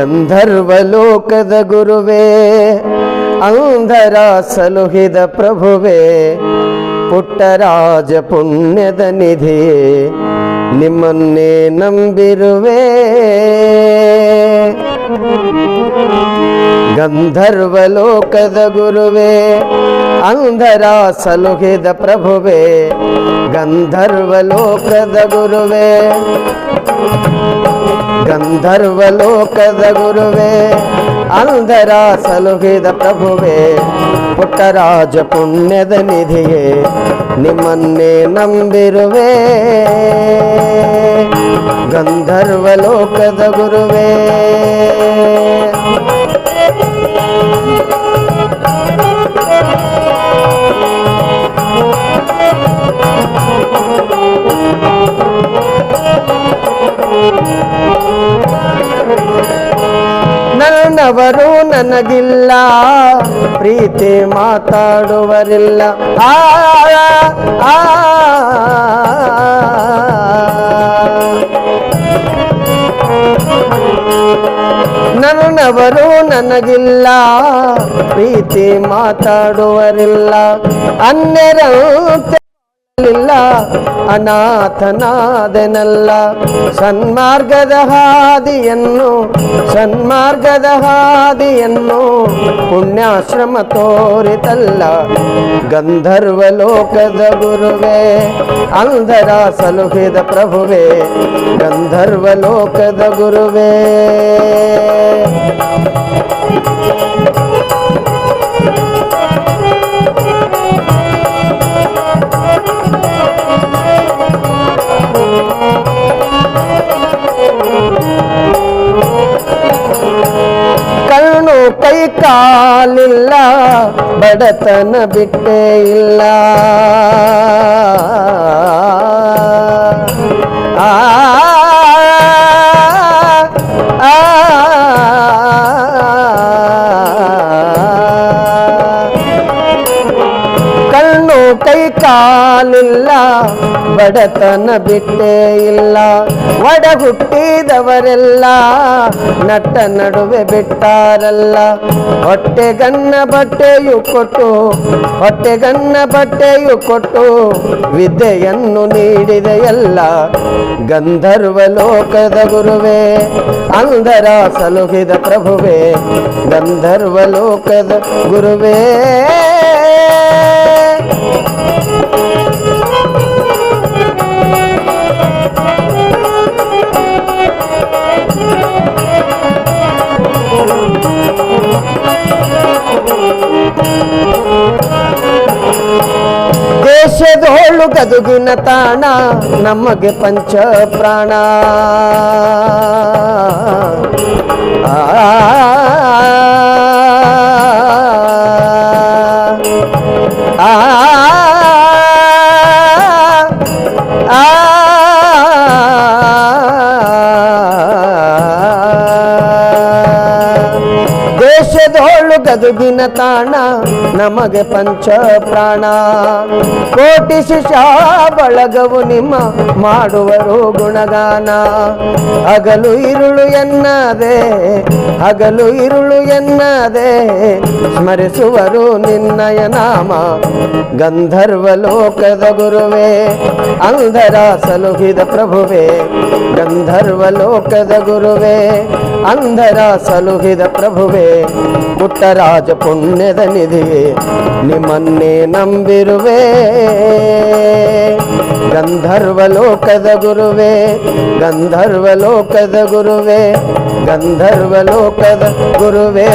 ಗಂಧರ್ವಲೋಕದ ಗುರುವೇ, ಅಂಧರ ಸಲುಹಿದ ಪ್ರಭುವೇ, ಪುಟ್ಟರಾಜ ಪುಣ್ಯದ ನಿಧಿಯೇ, ನಿಮ್ಮನ್ನೇ ನಂಬಿರುವೆ. ಗಂಧರ್ವಲೋಕದ ಗುರುವೇ, ಅಂಧರ ಸಲುಹಿದ ಪ್ರಭುವೇ, ಗಂಧರ್ವಲೋಕದ ಗುರುವೇ, ಗಂಧರ್ವಲೋಕದ ಗುರುವೇ, ಅಂಧರ ಸಲುಹಿದ ಪ್ರಭುವೇ, ಪುಟ್ಟರಾಜ ಪುಣ್ಯದ ನಿಧಿಯೇ, ನಿಮ್ಮನ್ನೇ ನಂಬಿರುವೆ. ಗಂಧರ್ವಲೋಕದ ಗುರುವೇ, ನನ್ನವರು ನನಗಿಲ್ಲ, ಪ್ರೀತಿ ಮಾತಾಡುವರಿಲ್ಲ. ನನ್ನವರು ನನಗಿಲ್ಲ, ಪ್ರೀತಿ ಮಾತಾಡುವರಿಲ್ಲ. ಅನ್ಯರಂತೆ ಅನಾಥನಾದೆನಲ್ಲ. ಸನ್ಮಾರ್ಗದ ಹಾದಿಯನ್ನು ಪುಣ್ಯಾಶ್ರಮ ತೋರಿತಲ್ಲ. ಗಂಧರ್ವಲೋಕದ ಗುರುವೇ, ಅಂಧರ ಸಲುಹಿದ ಪ್ರಭುವೇ, ಗಂಧರ್ವಲೋಕದ ಗುರುವೇ. ಕಣ್ಣು ಕೈ ಕಾಲಿಲ್ಲ, ಬಡತನ ಬಿಟ್ಟೇ ಇಲ್ಲ. ಕಣ್ಣು ಕೈ ಕಾಲಿಲ್ಲ, ಬಡತನ ಬಿಟ್ಟೇ ಇಲ್ಲ. ಒಡಹುಟ್ಟಿದವರೆಲ್ಲ ನಟ್ಟ ನಡುವೆ ಬಿಟ್ಟಾರಲ್ಲ. ಹೊಟ್ಟೆಗನ್ನ ಬಟ್ಟೆಯು ಕೊಟ್ಟು ವಿದ್ಯೆಯನ್ನು ನೀಡಿದೆಯಲ್ಲ. ಗಂಧರ್ವಲೋಕದ ಗುರುವೇ, ಅಂಧರ ಸಲುಹಿದ ಪ್ರಭುವೇ, ಗಂಧರ್ವಲೋಕದ ಗುರುವೇ. ದೇಶದೋಳು ಗದುಗಿನ ತಾಣ, ನಮಗೆ ಪಂಚ ಪ್ರಾಣ. ದೇಶದೋಳು ಗದುಗಿನ ತಾಣ, ನಮಗೆ ಪಂಚ ಪ್ರಾಣ. ಕೋಟಿ ಶಿಷ್ಯ ಬಳಗವು ನಿಮ್ಮ ಮಾಡುವರು ಗುಣಗಾನ. ಹಗಲು ಇರುಳು ಎನ್ನದೆ ಸ್ಮರಿಸುವರು ನಿನ್ನಯ ನಾಮ. ಗಂಧರ್ವಲೋಕದ ಗುರುವೇ, ಅಂಧರ ಸಲುಹಿದ ಪ್ರಭುವೇ, ಗಂಧರ್ವಲೋಕದ ಗುರುವೇ, ಅಂಧರ ಸಲುಹಿದ ಪ್ರಭುವೇ, ಪುಟ್ಟರಾಜ ಪುಣ್ಯದ ನಿಧಿಯೇ, ನಿಮ್ಮನ್ನೇ ನಂಬಿರುವೆ. ಗಂಧರ್ವಲೋಕದ ಗುರುವೇ, ಗಂಧರ್ವಲೋಕದ ಗುರುವೇ, ಗಂಧರ್ವಲೋಕದ ಗುರುವೇ.